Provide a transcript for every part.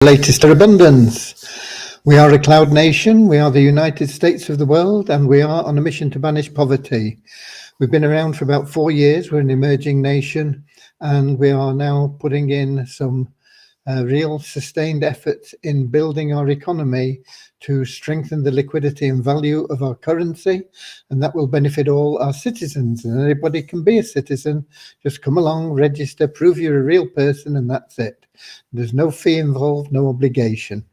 Latest abundance. We are a cloud nation. We are the United States of the world, and we are on a mission to banish poverty. We've been around for about 4 years. We're an emerging nation, and we are now putting in some real sustained efforts in building our economy to strengthen the liquidity and value of our currency, and that will benefit all our citizens. And anybody can be a citizen. Just come along, register, prove you're a real person, and that's it. There's no fee involved, no obligation.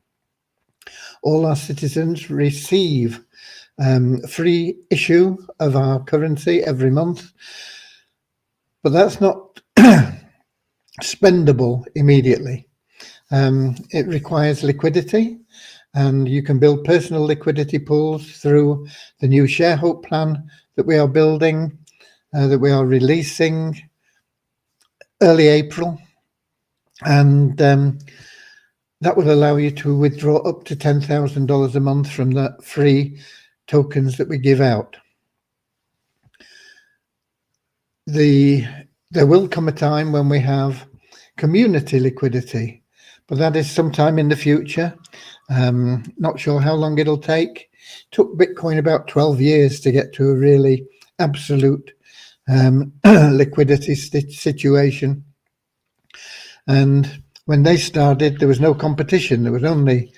All our citizens receive free issue of our currency every month, but that's not spendable immediately. It requires liquidity, and you can build personal liquidity pools through the new Share Hope plan that we are building, that we are releasing early April. And that will allow you to withdraw up to $10,000 a month from the free tokens that we give out. There will come a time when we have community liquidity, but that is sometime in the future. Not sure how long it'll take. It took Bitcoin about 12 years to get to a really absolute liquidity situation. And when they started, there was no competition. There was only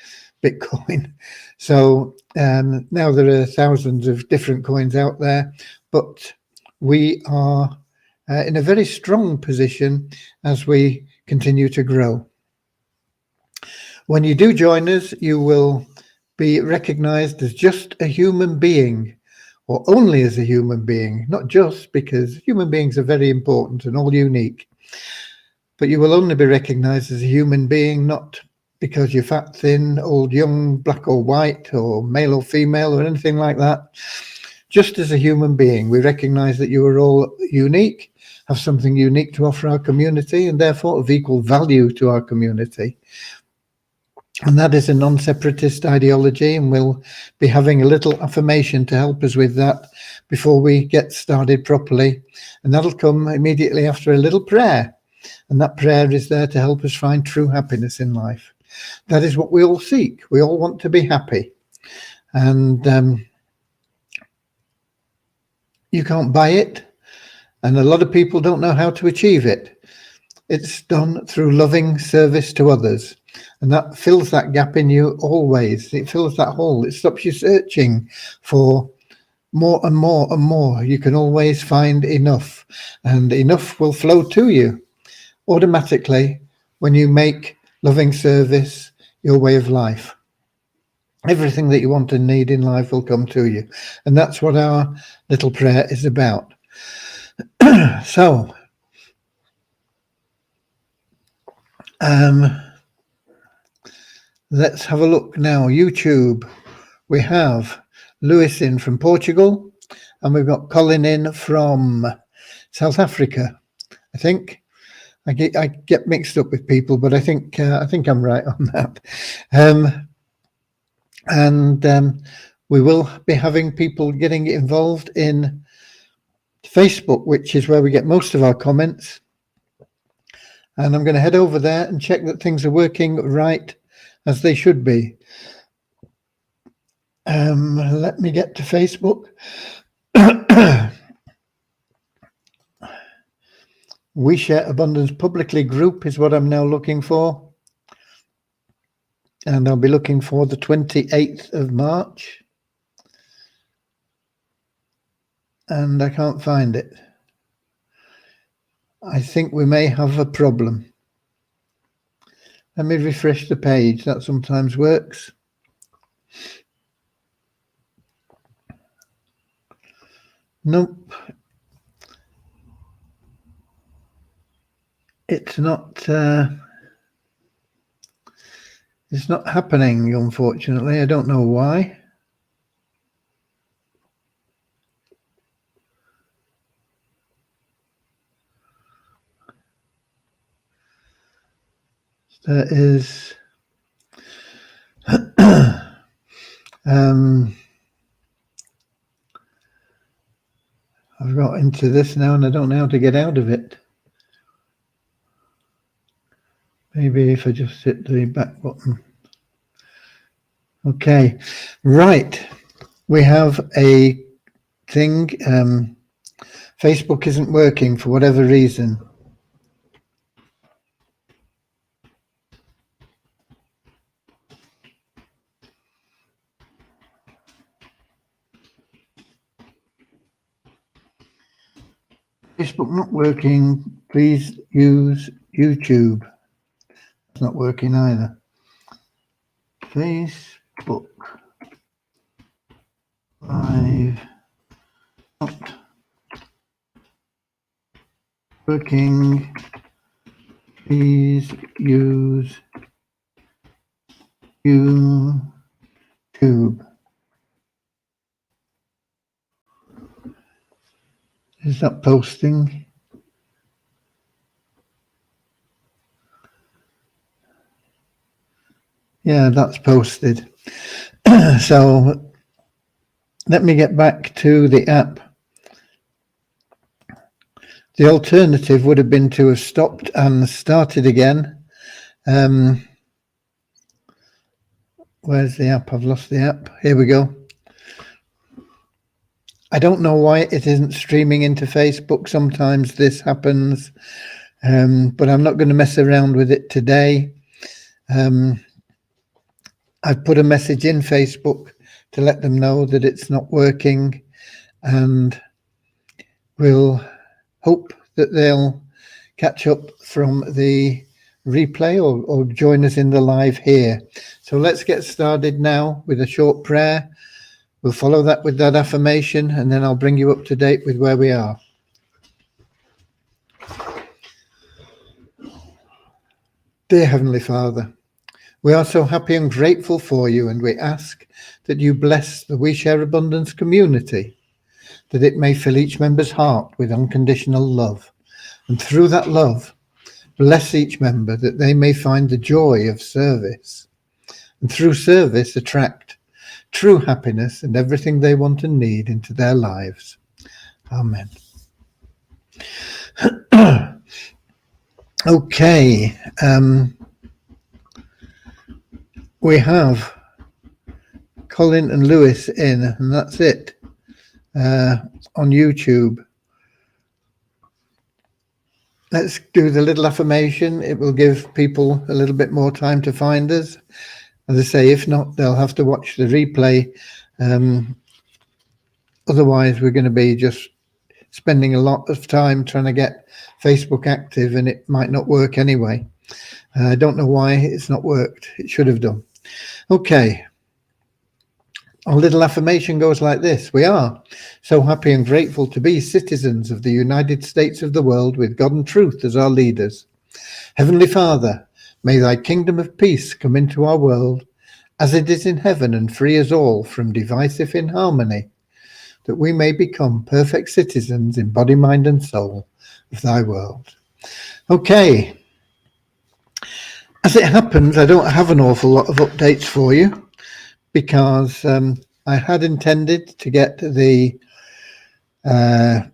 Bitcoin. So now there are thousands of different coins out there, but we are in a very strong position as we continue to grow. When you do join us, you will be recognized as just a human being, or only as a human being, not just, because human beings are very important and all unique. But you will only be recognized as a human being, not because you're fat, thin, old, young, black or white, or male or female, or anything like that. Just as a human being, we recognize that you are all unique, have something unique to offer our community, and therefore of equal value to our community. And that is a non-separatist ideology, and we'll be having a little affirmation to help us with that before we get started properly. And that'll come immediately after a little prayer. And that prayer is there to help us find true happiness in life. That is what we all seek. We all want to be happy. And you can't buy it. And a lot of people don't know how to achieve it. It's done through loving service to others. And that fills that gap in you always. It fills that hole. It stops you searching for more and more and more. You can always find enough. And enough will flow to you automatically when you make loving service your way of life. Everything that you want and need in life will come to you. And that's what our little prayer is about. So, let's have a look now. YouTube, we have Lewis in from Portugal, and we've got Colin in from South Africa, I think. I get mixed up with people, but I think I'm right on that. We will be having people getting involved in Facebook, which is where we get most of our comments. And I'm going to head over there and check that things are working right as they should be. Let me get to Facebook. We Share Abundance Publicly group is what I'm now looking for. And I'll be looking for the 28th of March. And I can't find it. I think we may have a problem. Let me refresh the page. That sometimes works. Nope. It's not happening, unfortunately. I don't know why. There is I've got into this now and I don't know how to get out of it. Maybe if I just hit the back button. Okay, right. We have a thing. Facebook isn't working for whatever reason. Facebook not working. Please use YouTube. It's not working either. Facebook Live not working. Please use YouTube. Is that posting? Yeah, that's posted. So let me get back to the app. The alternative would have been to have stopped and started again. Where's the app? I've lost the app. Here we go. I don't know why it isn't streaming into Facebook. Sometimes this happens, but I'm not going to mess around with it today. I've put a message in Facebook to let them know that it's not working, and we'll hope that they'll catch up from the replay or join us in the live here. So let's get started now with a short prayer. We'll follow that with that affirmation, and then I'll bring you up to date with where we are. Dear Heavenly Father, we are so happy and grateful for you, and we ask that you bless the We Share Abundance community, that it may fill each member's heart with unconditional love. And through that love, bless each member that they may find the joy of service. And through service, attract true happiness and everything they want and need into their lives. Amen. Okay. We have Colin and Lewis in, and that's it, on YouTube. Let's do the little affirmation. It will give people a little bit more time to find us. As I say, if not, they'll have to watch the replay. Otherwise, we're going to be just spending a lot of time trying to get Facebook active, and it might not work anyway. I don't know why it's not worked. It should have done. Okay. Our little affirmation goes like this. We are so happy and grateful to be citizens of the United States of the world with God and truth as our leaders. Heavenly Father, may thy kingdom of peace come into our world as it is in heaven, and free us all from divisive inharmony, that we may become perfect citizens in body, mind and soul of thy world. Okay. As it happens, I don't have an awful lot of updates for you, because I had intended to get the that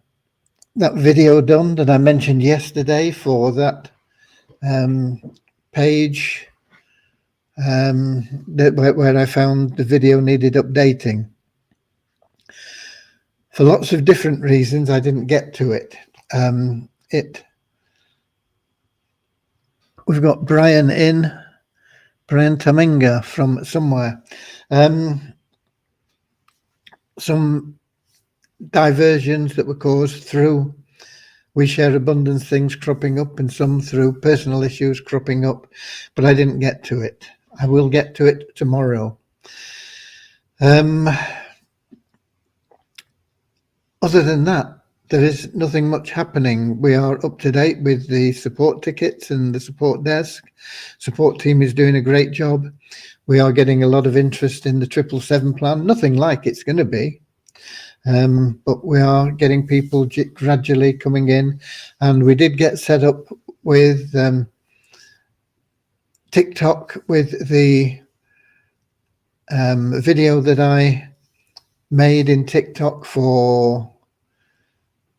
video done that I mentioned yesterday for that page where I found the video needed updating. For lots of different reasons, I didn't get to it. We've got Brian Taminga from somewhere. Some diversions that were caused through We Share Abundance things cropping up, and some through personal issues cropping up, but I didn't get to it. I will get to it tomorrow. Other than that, there is nothing much happening. We are up to date with the support tickets and the support desk. Support team is doing a great job. We are getting a lot of interest in the 777 plan. Nothing like it's going to be, but we are getting people gradually coming in. And we did get set up with TikTok with the video that I made in TikTok for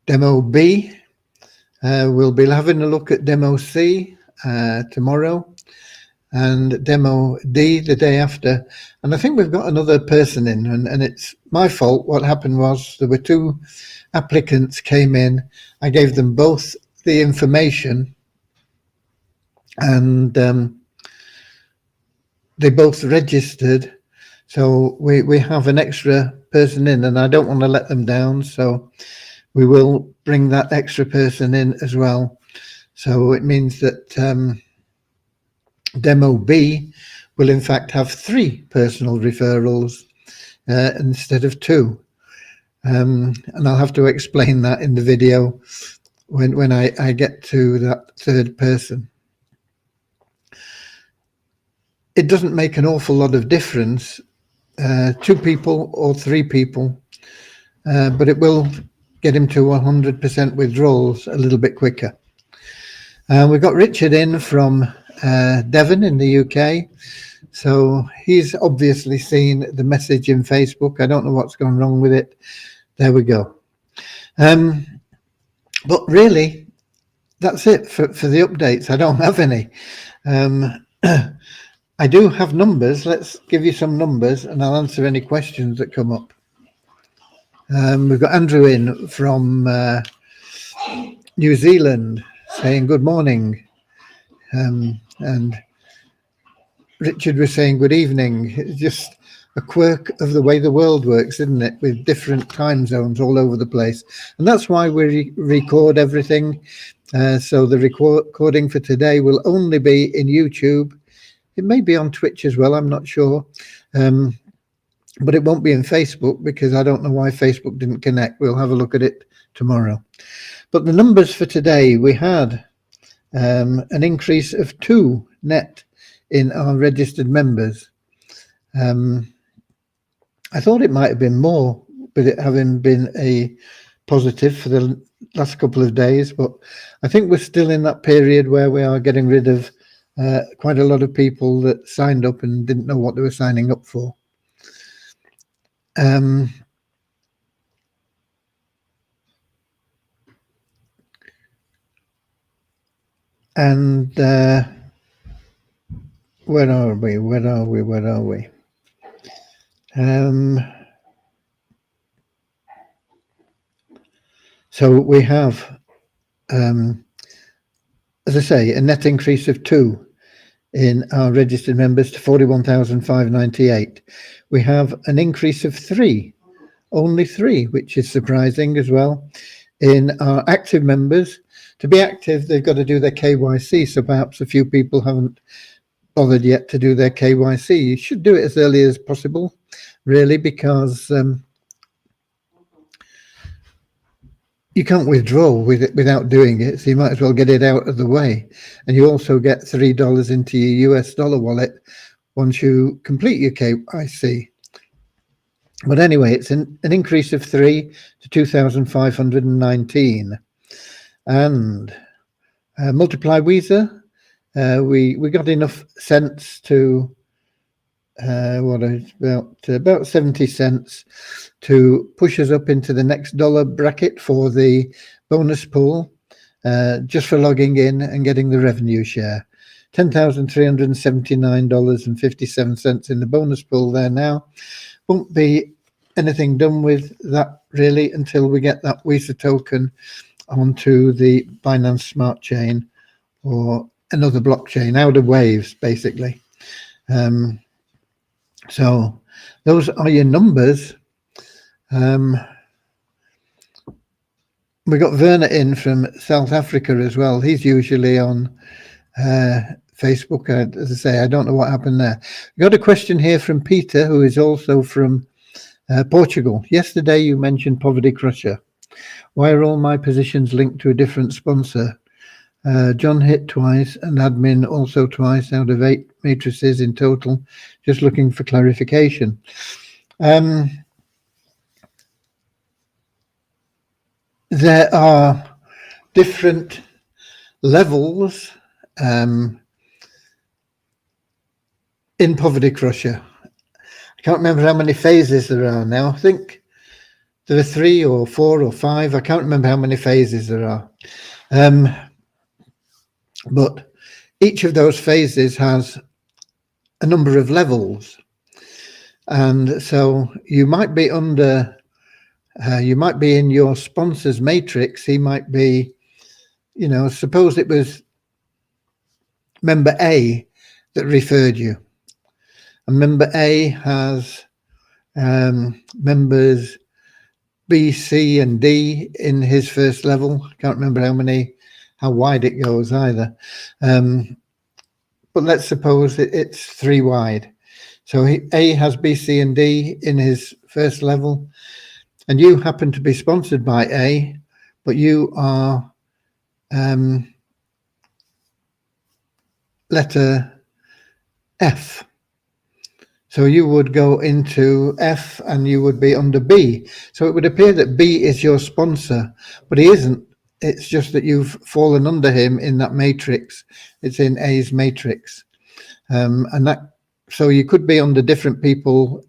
Demo B. We'll be having a look at Demo C tomorrow. and demo D the day after. And I think we've got another person in, and it's my fault. What happened was there were two applicants came in. I gave them both the information, and they both registered. So we have an extra person in, and I don't want to let them down. So we will bring that extra person in as well. So it means that Demo B will in fact have 3 personal referrals instead of 2. And I'll have to explain that in the video when I get to that third person. It doesn't make an awful lot of difference, 2 people or 3 people, but it will get him to 100% withdrawals a little bit quicker. We've got Richard in from Devon in the UK. So he's obviously seen the message in Facebook. I don't know what's gone wrong with it. There we go. But really, that's it for the updates. I don't have any. I do have numbers. Let's give you some numbers and I'll answer any questions that come up. We've got Andrew in from New Zealand saying good morning. And Richard was saying good evening. It's just a quirk of the way the world works, isn't it? With different time zones all over the place. And that's why we record everything. So the recording for today will only be in YouTube. It may be on Twitch as well, I'm not sure. But it won't be in Facebook because I don't know why Facebook didn't connect. We'll have a look at it tomorrow. But the numbers for today, we had an increase of 2 net in our registered members. I thought it might have been more, with it having been a positive for the last couple of days, but I think we're still in that period where we are getting rid of quite a lot of people that signed up and didn't know what they were signing up for. And where are we? So we have, as I say, a net increase of 2 in our registered members to 41,598. We have an increase of 3, only 3, which is surprising as well, in our active members. To be active, they've got to do their KYC, so perhaps a few people haven't bothered yet to do their KYC. You should do it as early as possible, really, because you can't withdraw with it without doing it, so you might as well get it out of the way. And you also get $3 into your US dollar wallet once you complete your KYC. But anyway, it's an increase of 3 to 2,519. And multiply Weezer, we got enough cents to about 70 cents to push us up into the next dollar bracket for the bonus pool, just for logging in and getting the revenue share. $10,379.57 in the bonus pool there now. Won't be anything done with that really until we get that Weezer token onto the Binance Smart Chain or another blockchain, out of Waves, basically. So those are your numbers. We got Werner in from South Africa as well. He's usually on Facebook. As I say, I don't know what happened there. We got a question here from Peter, who is also from Portugal. Yesterday you mentioned Poverty Crusher. Why are all my positions linked to a different sponsor? John hit twice and admin also twice out of 8 matrices in total. Just looking for clarification. There are different levels in Poverty Crusher. I can't remember how many phases there are now. I think there are 3 or 4 or 5. I can't remember how many phases there are. But each of those phases has a number of levels. And so you might be under, you might be in your sponsor's matrix. He might be, you know, suppose it was member A that referred you. And member A has members B, C, and D in his first level. I can't remember how wide it goes either. But let's suppose it's 3 wide. So A has B, C, and D in his first level, and you happen to be sponsored by A, but you are letter F. So you would go into F and you would be under B. So it would appear that B is your sponsor, but he isn't. It's just that you've fallen under him in that matrix. It's in A's matrix. So you could be under different people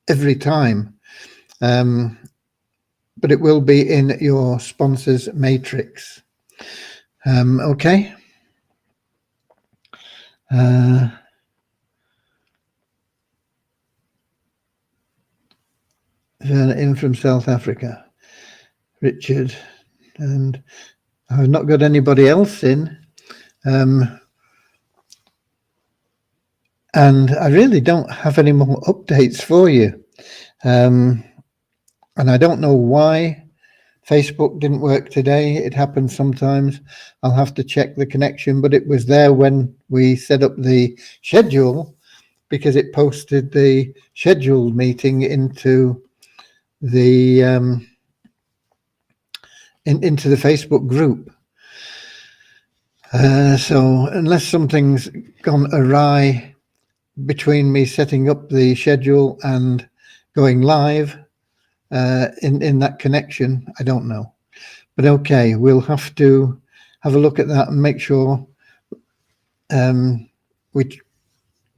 every time, but it will be in your sponsor's matrix. Okay. In from South Africa, Richard, and I've not got anybody else in. And I really don't have any more updates for you. And I don't know why Facebook didn't work today. It happens sometimes. I'll have to check the connection, but it was there when we set up the schedule, because it posted the scheduled meeting into the into the Facebook group. So unless something's gone awry between me setting up the schedule and going live in that connection, I don't know. But okay, we'll have to have a look at that and make sure we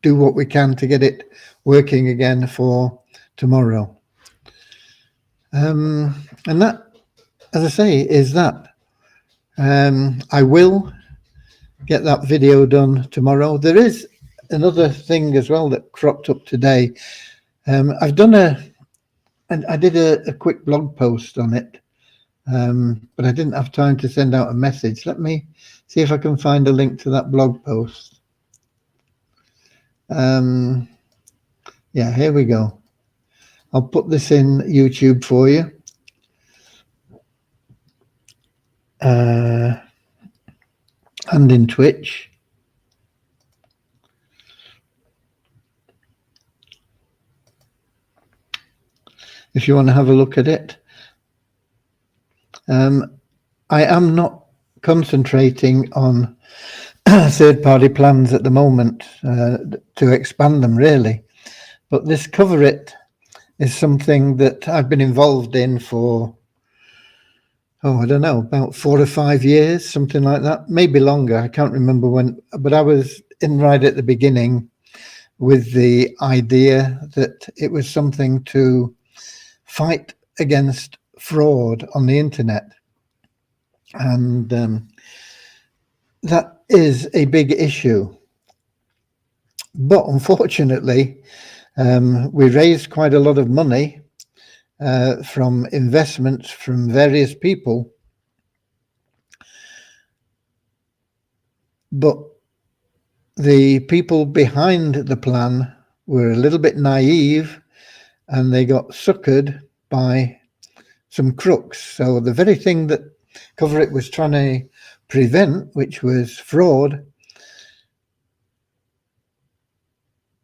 do what we can to get it working again for tomorrow. And that, as I say, is that. I will get that video done tomorrow. There is another thing as well that cropped up today. I've done I did a quick blog post on it, but I didn't have time to send out a message. Let me see if I can find a link to that blog post. Yeah, here we go. I'll put this in YouTube for you. And in Twitch. If you want to have a look at it. I am not concentrating on third-party plans at the moment to expand them, really. But this Cover It is something that I've been involved in for, I don't know, about 4 or 5 years, something like that. Maybe longer. I can't remember when, but I was in right at the beginning with the idea that it was something to fight against fraud on the internet. And that is a big issue. But unfortunately, we raised quite a lot of money from investments from various people. But the people behind the plan were a little bit naive, and they got suckered by some crooks. So the very thing that Cover It was trying to prevent, which was fraud,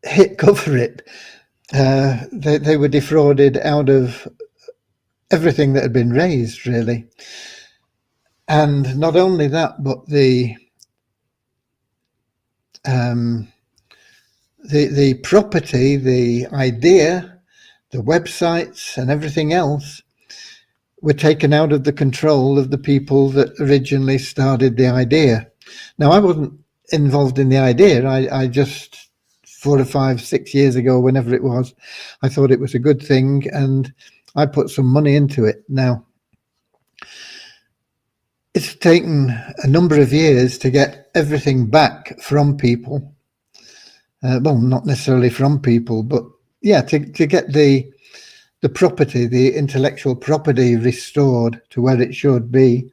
hit Cover It. They were defrauded out of everything that had been raised, really. And not only that, but the property, the idea, the websites and everything else were taken out of the control of the people that originally started the idea. Now, I wasn't involved in the idea. I just 4 or 5, 6 years ago, whenever it was, I thought it was a good thing, and I put some money into it. Now, it's taken a number of years to get everything back from people. well, not necessarily from people, but yeah, to get the property, the intellectual property restored to where it should be.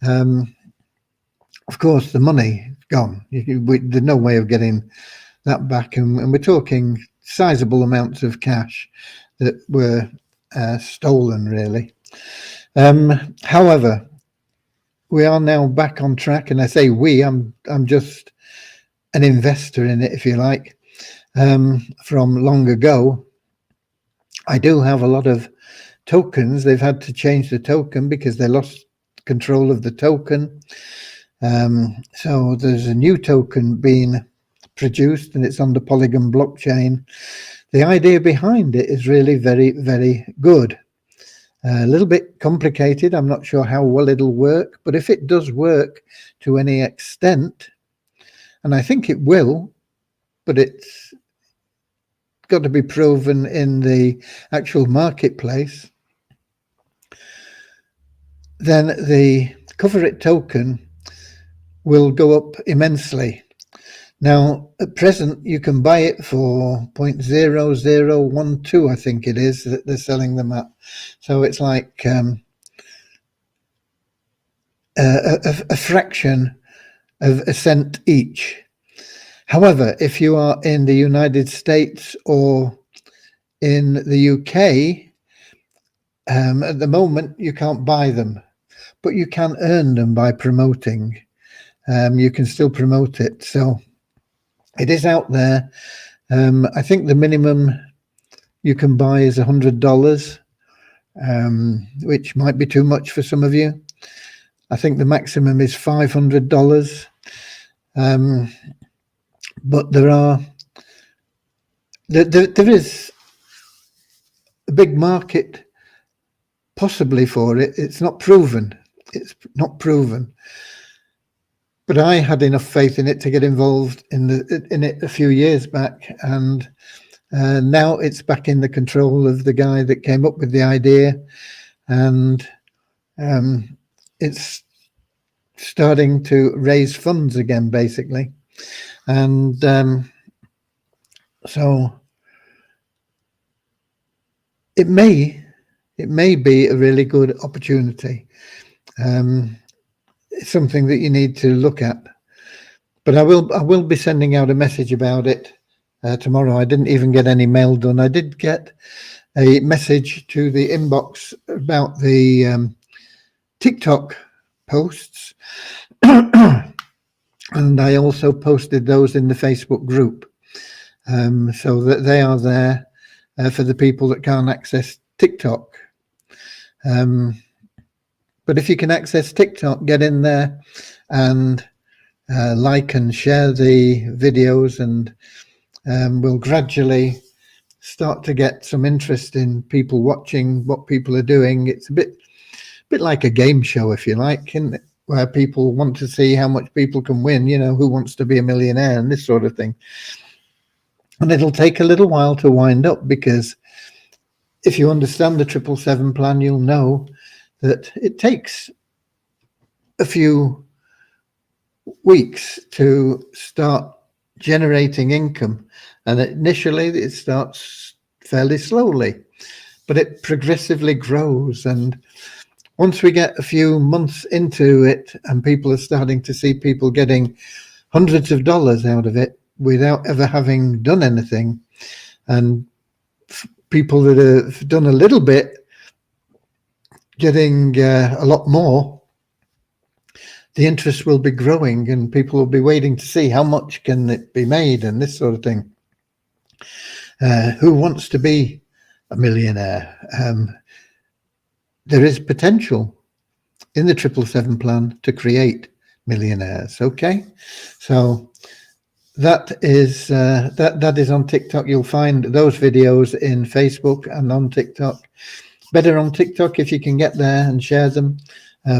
Of course, the money gone. There's no way of getting that back, and we're talking sizable amounts of cash that were stolen, really. However, we are now back on track, and I say we. I'm just an investor in it, if you like, from long ago. I do have a lot of tokens. They've had to change the token because they lost control of the token. So there's a new token being produced, and it's on the Polygon blockchain. The idea behind it is really very, very good. A little bit complicated. I'm not sure how well it'll work, but if it does work to any extent, and I think it will, but it's got to be proven in the actual marketplace, then the Cover It token will go up immensely. Now, at present, you can buy it for 0.0012, I think it is, that they're selling them at. So it's like a fraction of a cent each. However, if you are in the United States or in the UK, at the moment, you can't buy them, but you can earn them by promoting. You can still promote it. So it is out there. I think the minimum you can buy is $100, which might be too much for some of you. I think the maximum is $500. But there is a big market possibly for it. It's not proven. It's not proven. But I had enough faith in it to get involved in it a few years back, and now it's back in the control of the guy that came up with the idea, and it's starting to raise funds again, basically. And so it may be a really good opportunity. It's something that you need to look at. But I will be sending out a message about it tomorrow. I didn't even get any mail done. I did get a message to the inbox about the TikTok posts. And I also posted those in the Facebook group, so that they are there for the people that can't access TikTok. But if you can access TikTok, get in there and like and share the videos, and we'll gradually start to get some interest in people watching what people are doing. It's a bit like a game show, if you like, isn't it? Where people want to see how much people can win, who wants to be a millionaire and this sort of thing. And it'll take a little while to wind up, because if you understand the 777 plan, you'll know that it takes a few weeks to start generating income. And initially it starts fairly slowly, but it progressively grows. And once we get a few months into it and people are starting to see people getting hundreds of dollars out of it without ever having done anything, and people that have done a little bit getting a lot more, the interest will be growing, and people will be waiting to see how much can it be made and this sort of thing. Who wants to be a millionaire? There is potential in the 777 plan to create millionaires. Okay, so that is that is on TikTok. You'll find those videos in Facebook and on TikTok. Better on TikTok if you can get there and share them,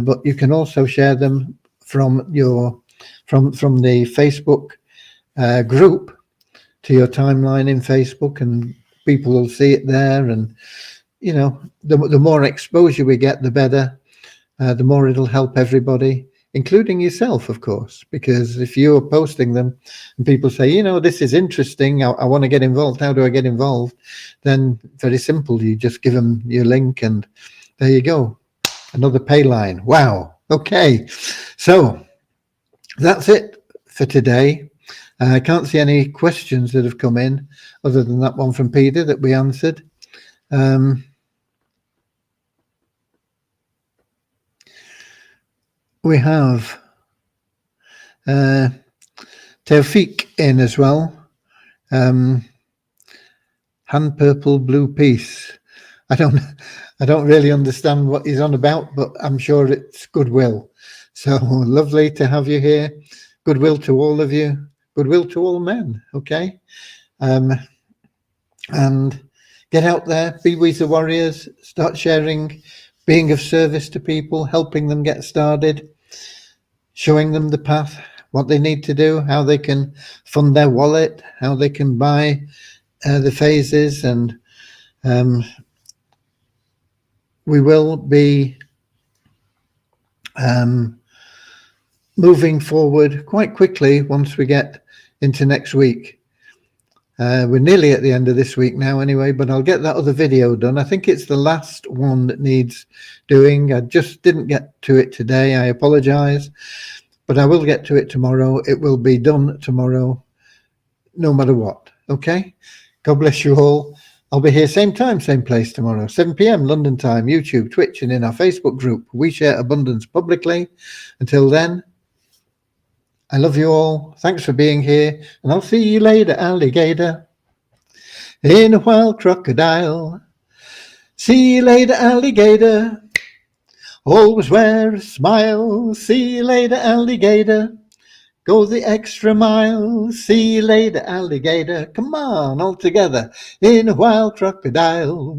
but you can also share them from the Facebook group to your timeline in Facebook, and people will see it there. And the more exposure we get, the better. The more it'll help everybody. including yourself, of course, because if you're posting them and people say, you know, this is interesting, I want to get involved, how do I get involved? Then very simple, you just give them your link and there you go. Another pay line. Wow. Okay. So that's it for today. I can't see any questions that have come in other than that one from Peter that we answered. We have Tawfiq in as well. Hand purple blue piece. I don't really understand what he's on about, but I'm sure it's goodwill. So lovely to have you here. Goodwill to all of you. Goodwill to all men. Okay. And get out there, be We the Warriors, start sharing, being of service to people, helping them get started, showing them the path, what they need to do, how they can fund their wallet, how they can buy the phases, and we will be moving forward quite quickly once we get into next week. We're nearly at the end of this week now anyway, but I'll get that other video done. I think it's the last one that needs doing. I just didn't get to it today. I apologize, but I will get to it tomorrow. It will be done tomorrow, no matter what. Okay? God bless you all. I'll be here same time, same place tomorrow, 7 p.m. London time, YouTube, Twitch, and in our Facebook group. We share abundance publicly. Until then, I love you all. Thanks for being here, and I'll see you later, alligator. In a wild crocodile. See you later, alligator. Always wear a smile. See you later, alligator. Go the extra mile. See you later, alligator. Come on, all together. In a wild crocodile.